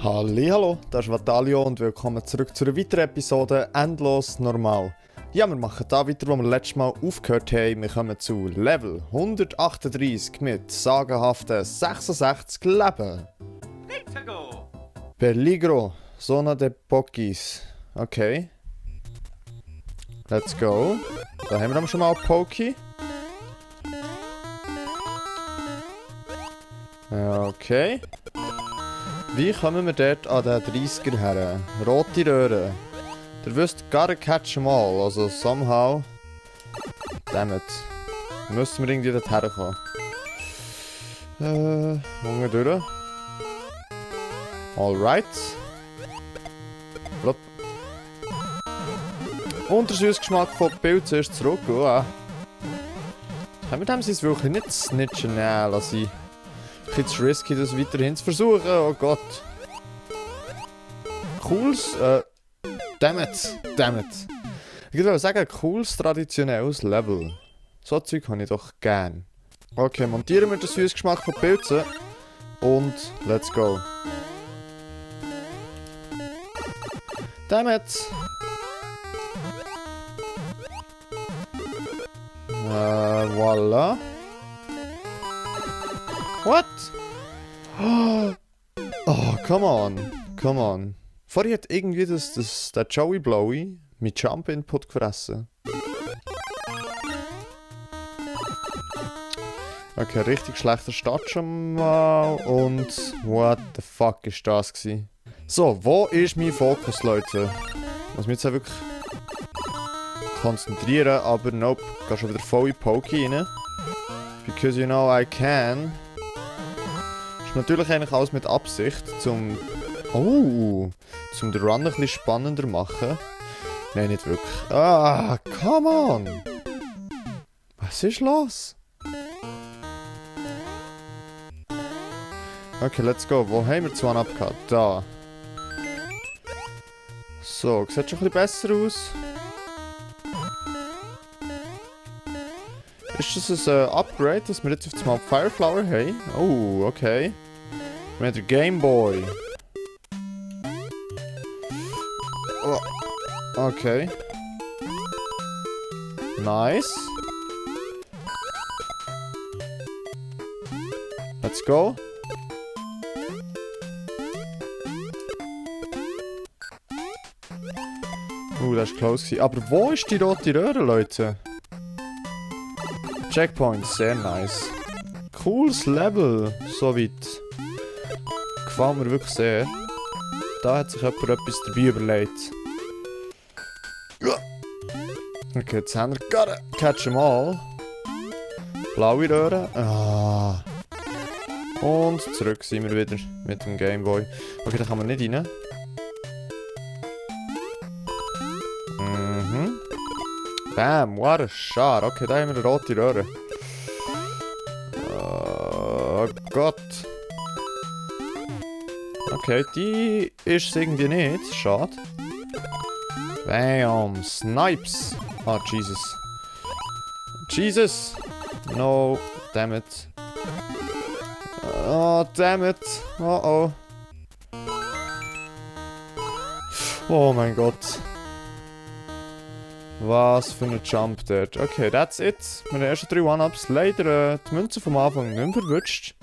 Hallo, das ist Vatalio und willkommen zurück zu einer weiteren Episode Endlos Normal. Ja, wir machen da weiter, wo wir letztes Mal aufgehört haben. Wir kommen zu Level 138 mit sagenhaften 66 Leben. Peligro, Zona de Pokis. Okay. Let's go. Da haben wir schon mal Poki. Okay. Wie kommen wir dort an den 30er her? Rote Röhre. Ihr wisst, gotta catch them all. Also somehow. Dammit. Müssen wir irgendwie dort herkommen. Unten durch. Alright. Blop. Und der Süßgeschmack von Pilzen ist zurück. Haben wir dem sein wirklich nicht snitchen? Nein, lass ich. It's risky, das weiterhin zu versuchen. Oh Gott. Cooles, Dammit. Ich würde sagen, cooles, traditionelles Level. So Zeug habe ich doch gern. Okay, montieren wir den süßen Geschmack von Pilzen. Und let's go. Dammit. Voila. What? Oh, come on. Vorher hat irgendwie der Joey Blowy mit Jump Input gefressen. Okay, richtig schlechter Start schon mal. Und what the fuck ist das gewesen? So, wo ist mein Fokus, Leute? Ich muss mich jetzt auch wirklich konzentrieren, aber nope, ich gehe schon wieder voll in Poki rein. Because you know I can. Ist natürlich eigentlich alles mit Absicht, zum den Run ein bisschen spannender machen. Nein, nicht wirklich. Ah, come on! Was ist los? Okay, let's go. Wo haben wir 2 abgehabt? Da. So, sieht schon ein bisschen besser aus. Ist das ein Upgrade, dass wir jetzt auf einmal Fireflower haben? Oh, okay. Wir haben den Game Boy. Oh, okay. Nice. Let's go. Das war close. Aber wo ist die rote Röhre, Leute? Checkpoint, sehr nice. Cooles Level, soweit. Gefällt mir wirklich sehr. Da hat sich jemand etwas dabei überlegt. Okay, jetzt haben wir gotta catch them all. Blaue Röhre. Ah. Und zurück sind wir wieder mit dem Gameboy. Okay, da kann man nicht rein. Bam, what a shot. Okay, da haben wir eine rote Röhre. Oh Gott. Okay, die ist es irgendwie nicht. Schade. Bam, Snipes. Ah, Jesus. Jesus! No, damn it. Oh, damn it. Oh. Oh mein Gott. Was für ein Jump dort. Okay, that's it. Meine ersten 3 One-Ups. Leider die Münze vom Anfang nicht mehr verwünscht.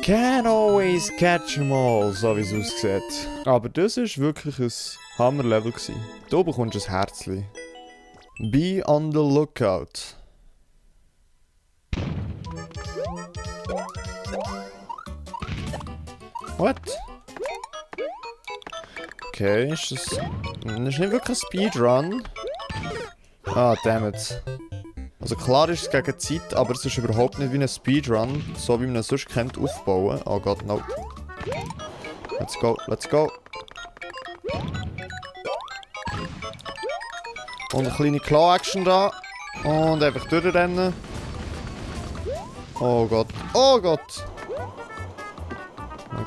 Can't always catch them all, so wie es aussieht. Aber das war wirklich ein Hammer-Level. Du bekommst ein Herzchen. Be on the lookout. What? Okay, ist das nicht wirklich ein Speedrun? Ah, dammit. Also klar ist es gegen Zeit, aber es ist überhaupt nicht wie ein Speedrun, so wie man es sonst kennt, aufbauen. Oh Gott, no. Let's go. Und eine kleine Claw-Action da. Und einfach durchrennen. Oh Gott.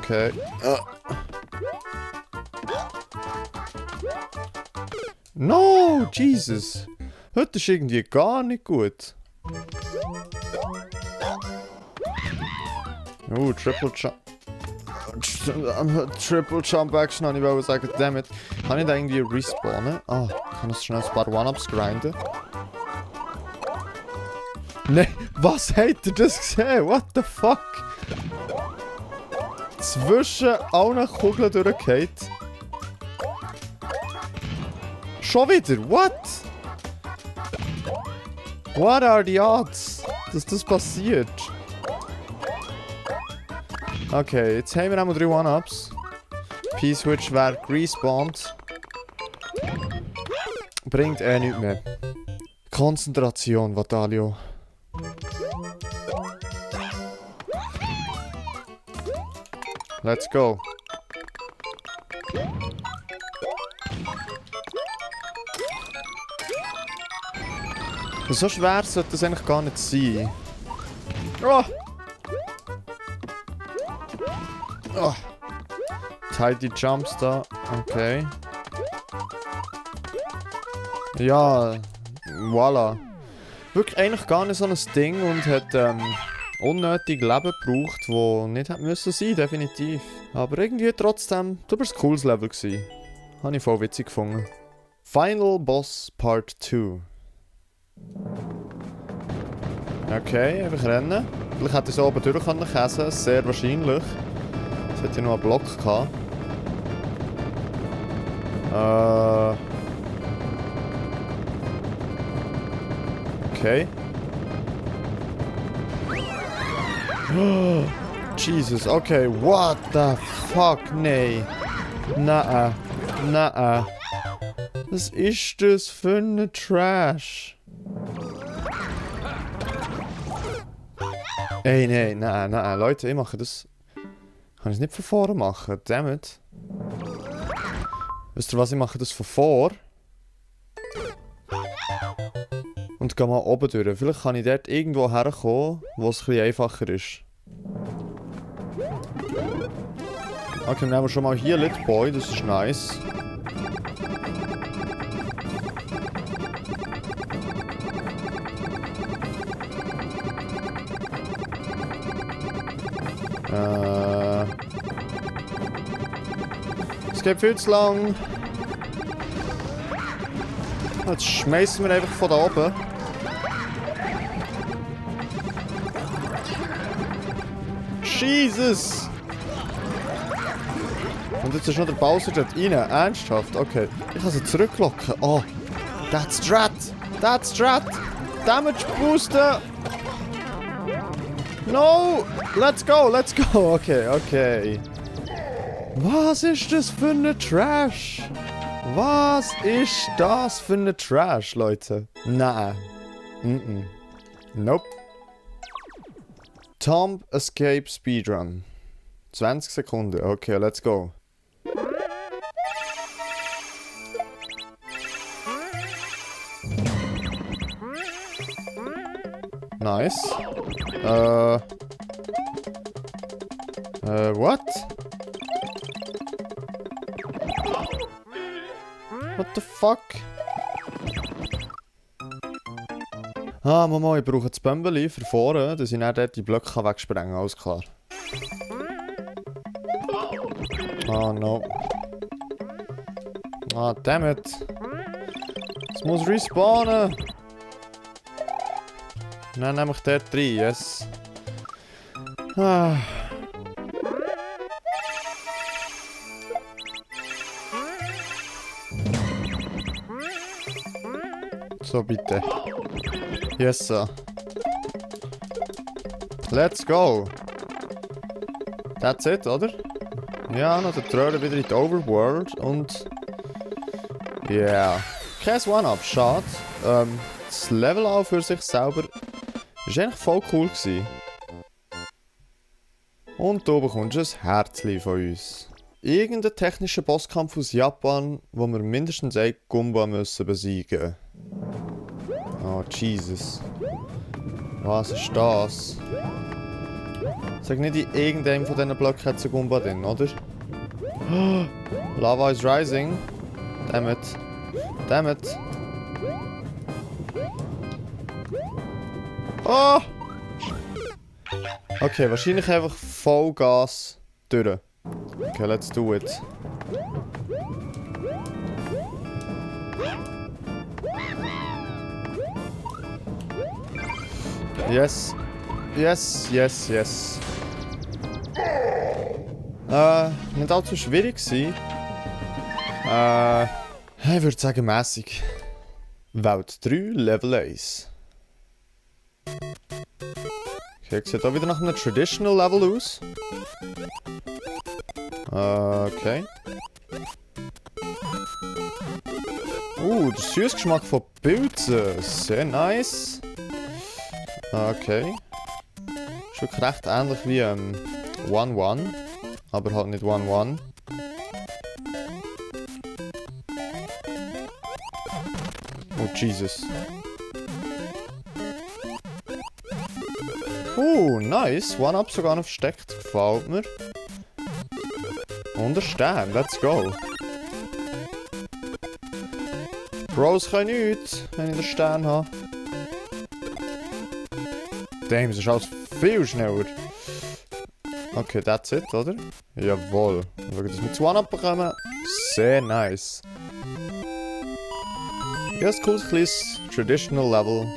Okay. No, Jesus. Heute ist irgendwie gar nicht gut. Triple Jump. Triple Jump Action habe ich wollte sagen, dammit. Kann ich da irgendwie respawnen? Ah, kann ich schnell ein paar One-Ups grinden? Nein, was habt ihr das gesehen? What the fuck? Zwischen allen Kugeln durchgefallen. Schon wieder? What? What are the odds, dass das passiert? Okay, jetzt haben wir einmal 3 One-Ups. P-Switch wäre respawned. Bringt nichts mehr. Konzentration, Vatalio. Let's go. So schwer sollte das eigentlich gar nicht sein. Oh! Oh! Tidy Jumps da. Okay. Ja, voilà. Wirklich eigentlich gar nicht so ein Ding und hat unnötig Leben gebraucht, das nicht hätte müssen sein, definitiv. Aber irgendwie trotzdem, das war ein cooles Level gewesen. Habe ich voll witzig gefunden. Final Boss Part 2. Okay, einfach rennen. Vielleicht hätte ich so oben durch können käsen, sehr wahrscheinlich. Es hätte ja noch einen Block gehabt. Okay. Jesus, okay, what the fuck, nee. Nein, nein. Was ist das für eine Trash? Ey, nein, Leute, ich mache das... Kann ich es nicht von vorne machen? Dammit. Wisst ihr was, ich mache das von vor. Und gehe mal oben durch. Vielleicht kann ich dort irgendwo herkommen, wo es ein bisschen einfacher ist. Okay, nehmen wir schon mal hier Little Boy, das ist nice. Es geht viel zu lang. Jetzt schmeißen wir einfach von da oben. Jesus! Und jetzt ist noch der Bowser dort rein. Ernsthaft? Okay. Ich kann sie zurücklocken. Oh. That's Strat! That's Strat! Damage boosten! No! Let's go! Let's go! Okay. Was ist das für eine Trash? Was ist das für eine Trash, Leute? Nein. Nope. Tomb Escape Speedrun. 20 Sekunden. Okay, let's go. Nice. What? What the fuck? Ah, Mama, ich brauche das Bömbeli für vorne, dass ich dann dort die Blöcke wegsprengen kann. Alles klar. Oh no. Ah, dammit. Es muss respawnen. Dann nehme ich dort rein, yes. Ah. So, bitte. Yes, sir. Let's go. That's it, oder? Ja, noch der Trailer wieder in die Overworld und... Yeah. Kein One-Up, schade. Das Level auch für sich selber ist eigentlich voll cool gewesen. Und du bekommst ein Herzchen von uns. Irgendein technischer Bosskampf aus Japan, wo wir mindestens einen Goomba müssen besiegen. Oh, Jesus. Was ist das? Sag nicht, in irgendeinem von diesen Blöcken hat es einen Goomba drin, oder? Oh, Lava is rising. Dammit. Dammit. Oh! Okay, wahrscheinlich einfach Vollgas durch. Okay, let's do it. Yes. Yes, yes, yes. Nicht allzu schwierig gewesen. Ich würde sagen mäßig. Welt 3, Level 1. Okay, sieht auch wieder nach einem Traditional Level aus. Okay. Der Süßgeschmack von Pilzen. Sehr nice. Okay. Ist wirklich recht ähnlich wie 1-1. Aber halt nicht 1-1. Oh, Jesus. Nice. One-Up sogar noch versteckt. Gefällt mir. Und ein Stern. Let's go. Bros können nichts, wenn ich den Stern habe. Damn, das ist alles viel schneller. Okay, that's it, oder? Jawohl. Schau, dass wir das One-Up bekommen. Sehr nice. Ja, ein cooles kleines Traditional Level.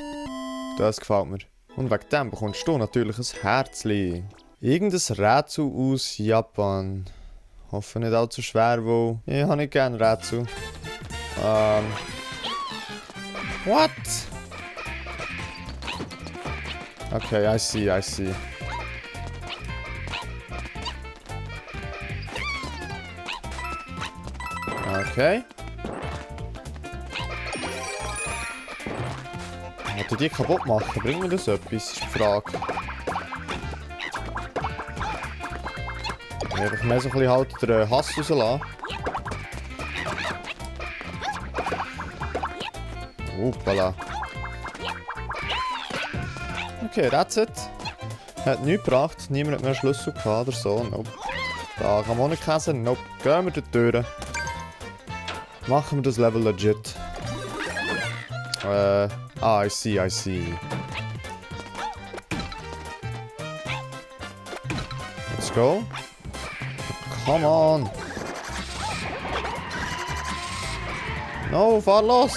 Das gefällt mir. Und wegen dem bekommst du natürlich ein Herzli. Irgendein Rätsel aus Japan. Hoffe nicht allzu schwer, weil ich habe nicht gerne Rätsel. What? Okay, I see, I see. Okay. Wollte die kaputt machen? Bringt mir das etwas? Ist die Frage. Einfach mehr so ein bisschen halt den Hass rauslassen. Hoppala. Okay, that's it. Hat nichts gebracht. Niemand hat mehr Schlüssel gehabt oder so. Nope. Da kann man auch nicht käsen. Nope. Gehen wir dort durch. Machen wir das Level legit. I see, I see. Let's go. Come on. No, fahr los.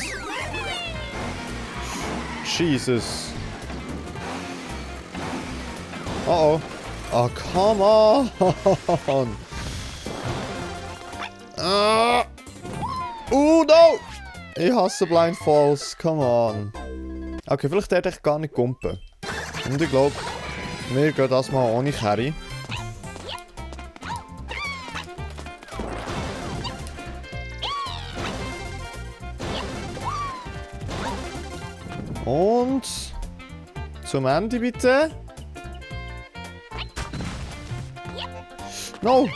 Jesus. Uh-oh. Oh, come on. No! Ich hasse Blind Falls. Come on. Okay, vielleicht hätte ich gar nicht gumpen. Und ich glaube, wir gehen das mal ohne Carry. Und zum Ende bitte. No!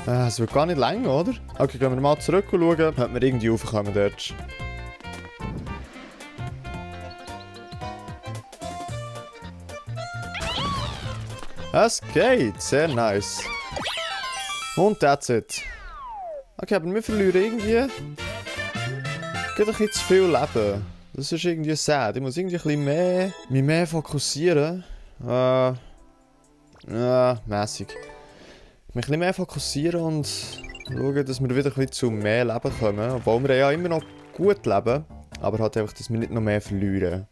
Es wird gar nicht länger, oder? Okay, gehen wir mal zurück und schauen, ob wir irgendwie raufkommen dort. Es geht, sehr nice. Und that's it. Okay, aber wir verlieren irgendwie... Geht ein bisschen zu viel Leben. Das ist irgendwie sad. Ich muss irgendwie ein bisschen mich mehr fokussieren. Mäßig. Mich ein bisschen mehr fokussieren und schauen, dass wir wieder ein bisschen zu mehr Leben kommen. Obwohl wir ja immer noch gut leben. Aber halt einfach, dass wir nicht noch mehr verlieren.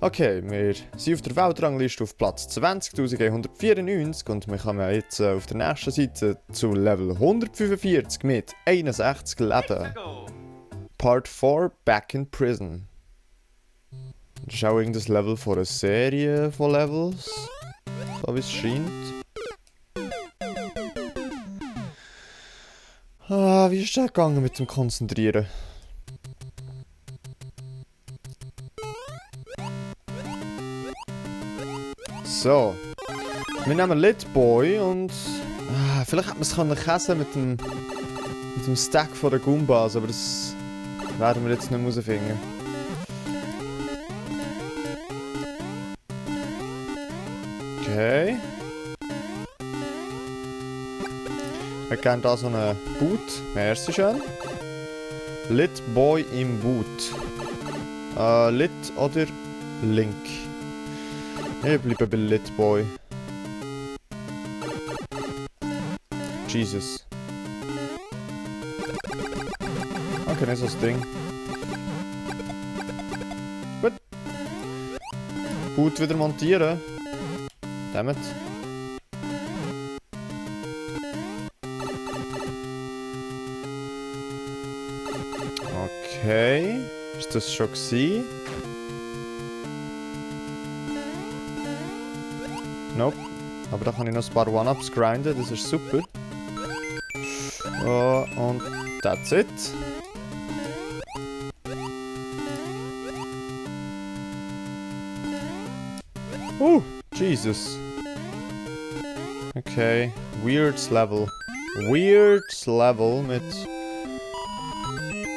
Okay, wir sind auf der Weltrangliste auf Platz 20.194 und wir kommen jetzt auf der nächsten Seite zu Level 145 mit 61 Leben. Part 4, Back in Prison. Das ist auch irgendein Level von einer Serie von Levels. So wie es scheint. Wie ist das gegangen mit dem Konzentrieren? So. Wir nehmen Litboy und... vielleicht hätte man es käsen mit dem Stack von der Goombas, aber das werden wir jetzt nicht herausfinden. Okay. Wir kennen da so einen Boot. Merci schön. Litboy im Boot. Lit oder Link? Ich bleibe bei Litboy. Jesus. Okay, nicht so das Ding. Gut. Boot wieder montieren. Damit. Okay. Ist das schon gewesen? Nope. Aber da kann ich noch ein paar One-Ups grinden, das ist super. Und that's it. Jesus. Okay. Weirds Level. Weirds Level mit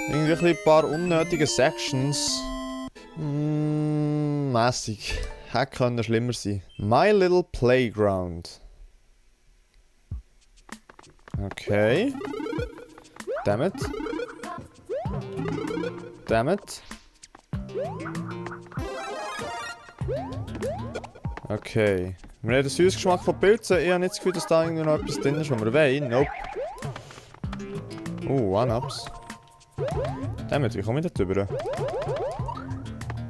irgendwie ein paar unnötige Sections. Mäßig. Hätte können schlimmer sein. My Little Playground. Okay. Damn it. Damn it. Okay. Wir haben den süßen Geschmack von Pilzen. Ich habe nicht das Gefühl, dass da irgendwie noch etwas drin ist, was wir wollen. Nope. One-Ups. Damit, wie komme ich da drüber?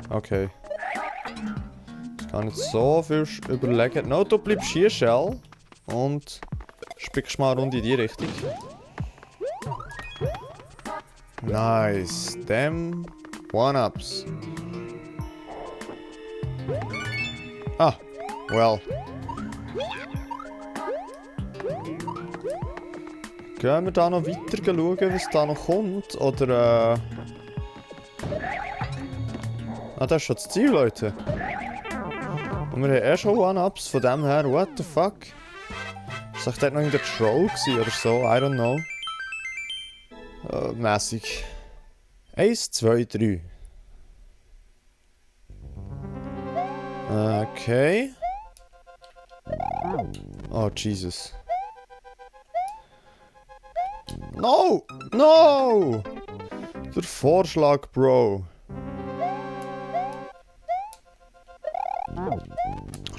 Okay. Ich kann nicht so viel überlegen. No, du bleibst hier, Shell. Und spickst mal eine Runde in die Richtung. Nice. Dem One-Ups. Ah, well. Gehen wir da noch weiter schauen, was da noch kommt? Oder Ah, das ist schon das Ziel, Leute. Und wir haben schon One-Ups, von dem her, what the fuck? Ist das dort noch irgendein Troll gewesen oder so? I don't know. Mäßig. 1, 2, 3. Okay. Oh, Jesus. No! No! Der Vorschlag, Bro.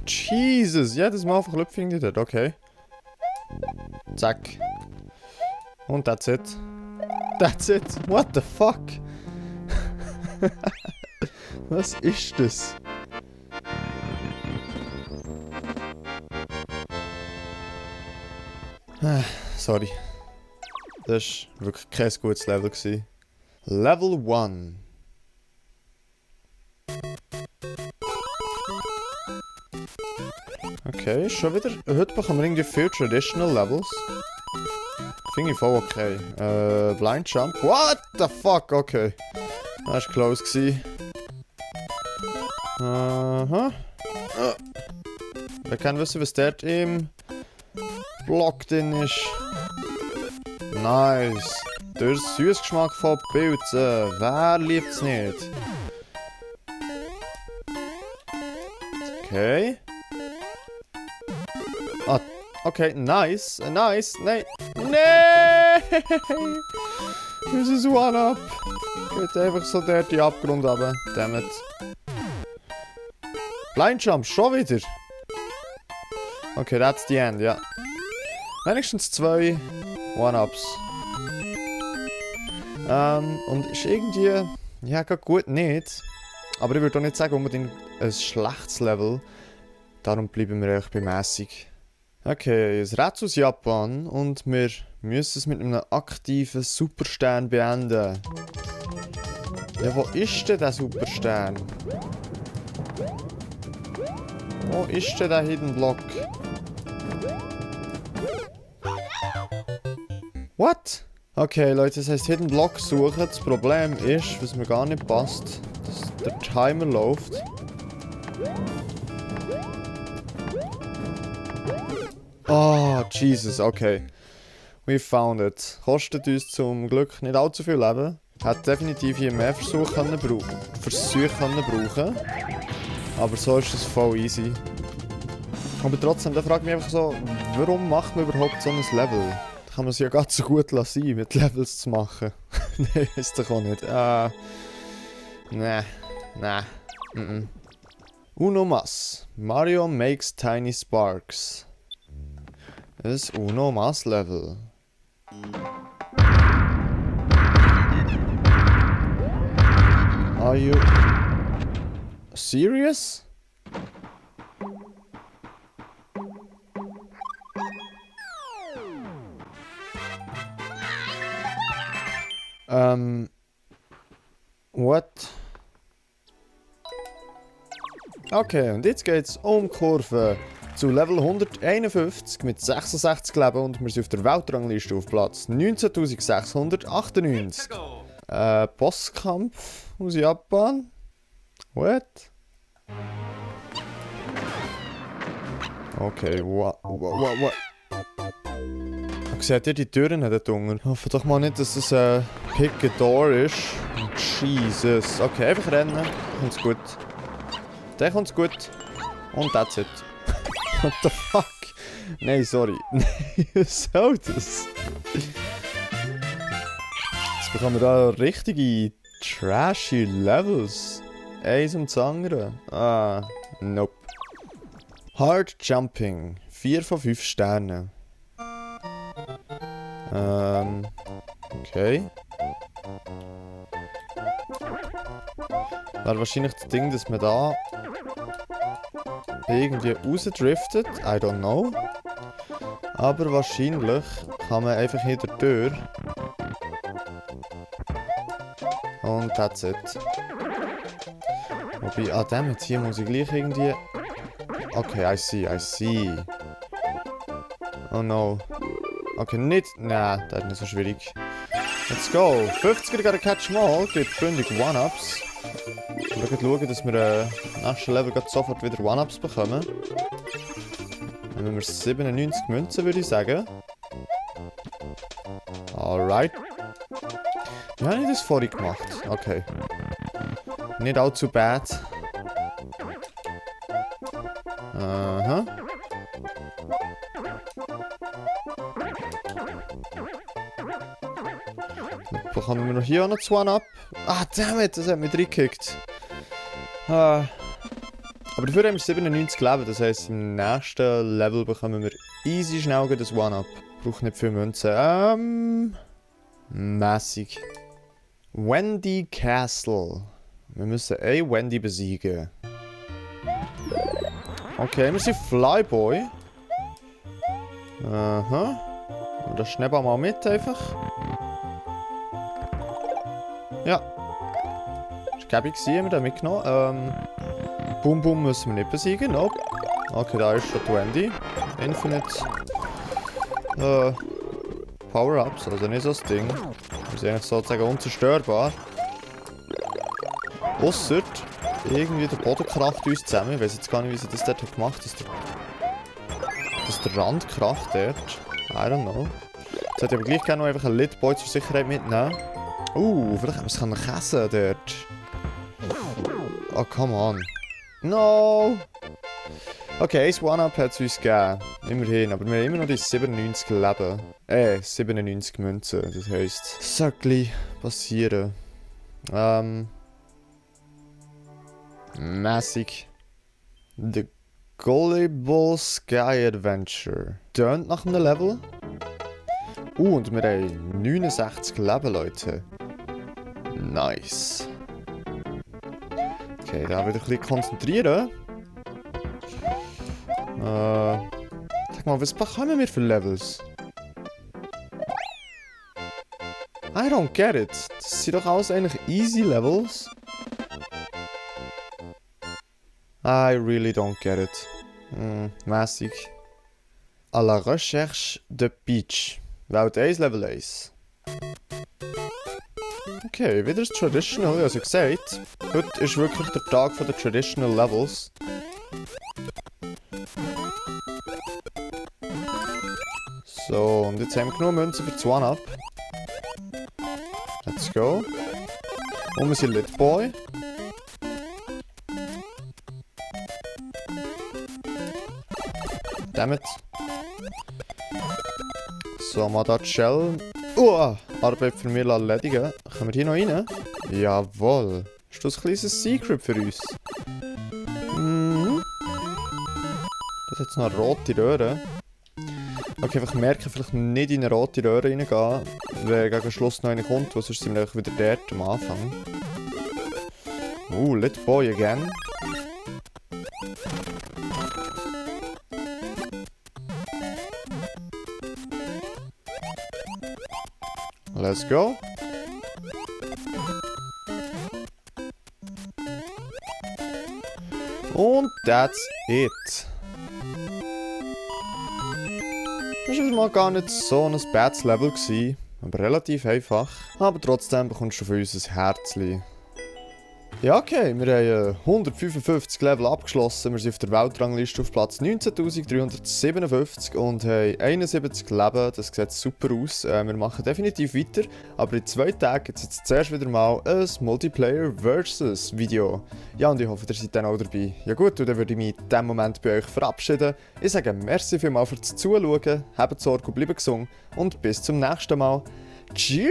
Jesus, jedes Mal verklüpfen die dort, okay. Zack. Und that's it. That's it. What the fuck? Was ist das? Sorry. Das war wirklich kein gutes Level gewesen. Level 1. Okay, schon wieder. Heute bekommen wir irgendwie viel Traditional Levels. Finde ich voll okay. Blind Jump. What the fuck? Okay. Das war close gewesen. Aha. Wir können wissen, was dort im Block drin ist. Nice. Der Süßgeschmack von Pilzen. Wer liebt es nicht? Okay. Ah, okay, nice. Nice. Nein. Nein! Das ist One-Up. Geht einfach so dort die Abgrund runter. Dammit. Blind Jump, schon wieder. Okay, that's the end, ja. Wenigstens 2 One-Ups. Und ist irgendwie... Ja, geht gut nicht. Aber ich würde auch nicht sagen, unbedingt ein schlechtes Level. Darum bleiben wir echt bemäßig. Okay, ein Rätsel aus Japan und wir müssen es mit einem aktiven Superstern beenden. Ja, wo ist denn der Superstern? Wo ist denn der Hidden Block? What? Okay, Leute, das heisst Hidden Block suchen. Das Problem ist, was mir gar nicht passt, dass der Timer läuft. Oh, Jesus, okay. We found it. Kostet uns zum Glück nicht allzu viel Leben. Hat definitiv hier mehr Versuche können brauchen. Aber so ist es voll easy. Aber trotzdem, da frage ich mich einfach so, warum macht man überhaupt so ein Level? Da kann man es ja gar so gut lassen, mit Levels zu machen. Nein, ist doch auch nicht. Nee. Uno mas. Mario makes tiny sparks. Ein Uno-Mass-Level. Are you serious? What? Okay, und jetzt geht's um Kurve zu Level 151 mit 66 Leben und wir sind auf der Weltrangliste auf Platz 19.698. Bosskampf aus Japan? What? Okay, what? Seht ihr die Türen dort unten? Ich hoffe doch mal nicht, dass es ein Pick a Door ist. Jesus. Okay, einfach rennen. Kommt's gut. Der kommt's gut. Und that's it. What the fuck? Nein, sorry. Nein, was soll das? Jetzt bekommen wir da richtige trashy Levels. Eins um das andere. Ah, nope. Hard Jumping. 4 von 5 Sternen. Okay. Wäre wahrscheinlich das Ding, dass man da irgendwie rausdriftet. I don't know. Aber wahrscheinlich kann man einfach hier durch die Tür. Und that's it. Wobei, damit hier muss ich gleich irgendwie... Okay, I see. Oh no. Okay, nicht... Nein, das ist nicht so schwierig. Let's go. 50er gotta catch them all. Gibt bündig One-Ups. Wir schauen, dass wir nächsten Level sofort wieder One-Ups bekommen. Dann haben wir 97 Münzen, würde ich sagen. Alright. Wie habe ich das vorhin gemacht? Okay. Nicht allzu bad. Aha. Dann bekommen wir noch hier auch noch 2 ab. Ah, dammit, das hat mich reingekickt. Aber dafür haben wir 97 Leben, das heisst, im nächsten Level bekommen wir easy schnell das One-Up. Braucht nicht viel Münzen. Mäßig. Wendy Castle. Wir müssen Wendy besiegen. Okay, wir sind Flyboy. Aha. Und das schnappen wir mal mit einfach. Ja. Das war gäbig, haben wir da mitgenommen. Boom Boom müssen wir nicht besiegen, nope. Okay, da ist schon die Wendy. Infinite Power-Ups, also nicht so das Ding. Wir sind eigentlich sozusagen unzerstörbar. Ausser irgendwie der Boden kracht uns zusammen. Ich weiß jetzt gar nicht, wie sie das dort gemacht hat, dass der Rand kracht dort. I don't know. Jetzt hätte ich aber gleich gerne noch einfach einen Litboy zur Sicherheit mitnehmen. Vielleicht haben wir es essen dort. Oh, come on. No! Okay, ein One-Up hat es uns gegeben. Immerhin, aber wir haben immer noch die 97 Leben. 97 Münzen. Das heisst, das soll gleich passieren. Mäßig. The Gullible Sky Adventure. Tönt nach einem Level. Und wir haben 69 Leben, Leute. Nice. Okay, da wieder ein bisschen konzentrieren. Sag mal, was bekommen wir für Levels? I don't get it. Das sind doch alles eigentlich easy Levels. I really don't get it. Mäßig. À la recherche de Peach. Welt 1, Level 1. Okay, wieder das Traditional, also gesagt. Heute ist wirklich der Tag von den Traditional Levels. So, und jetzt haben wir genug Münzen für 2 ab. Let's go. Und wir sind Litboy. Dammit. So, mal da Shell. Arbeit für mich erledigen. Können wir hier noch rein? Jawohl. Ist das ein kleines Secret für uns? Das hat jetzt noch rote Röhren. Okay, einfach merken, vielleicht nicht in eine rote Röhre reingehen, wenn gegen Schluss noch eine kommt, wo sonst sind wir wieder dort am Anfang. Little boy again. Let's go. Und that's it. Das war mal gar nicht so ein bad Level gewesen, aber relativ einfach. Aber trotzdem bekommst du von uns ein Herzchen. Ja, okay, wir haben 155 Level abgeschlossen. Wir sind auf der Weltrangliste auf Platz 19.357 und haben 71 Leben. Das sieht super aus. Wir machen definitiv weiter. Aber in 2 Tagen gibt es jetzt zuerst wieder mal ein Multiplayer Versus Video. Ja, und ich hoffe, ihr seid dann auch dabei. Ja gut, und dann würde ich mich in diesem Moment bei euch verabschieden. Ich sage merci vielmals fürs Zuschauen, habt Sorge und bleibt gesund und bis zum nächsten Mal. Tschüss!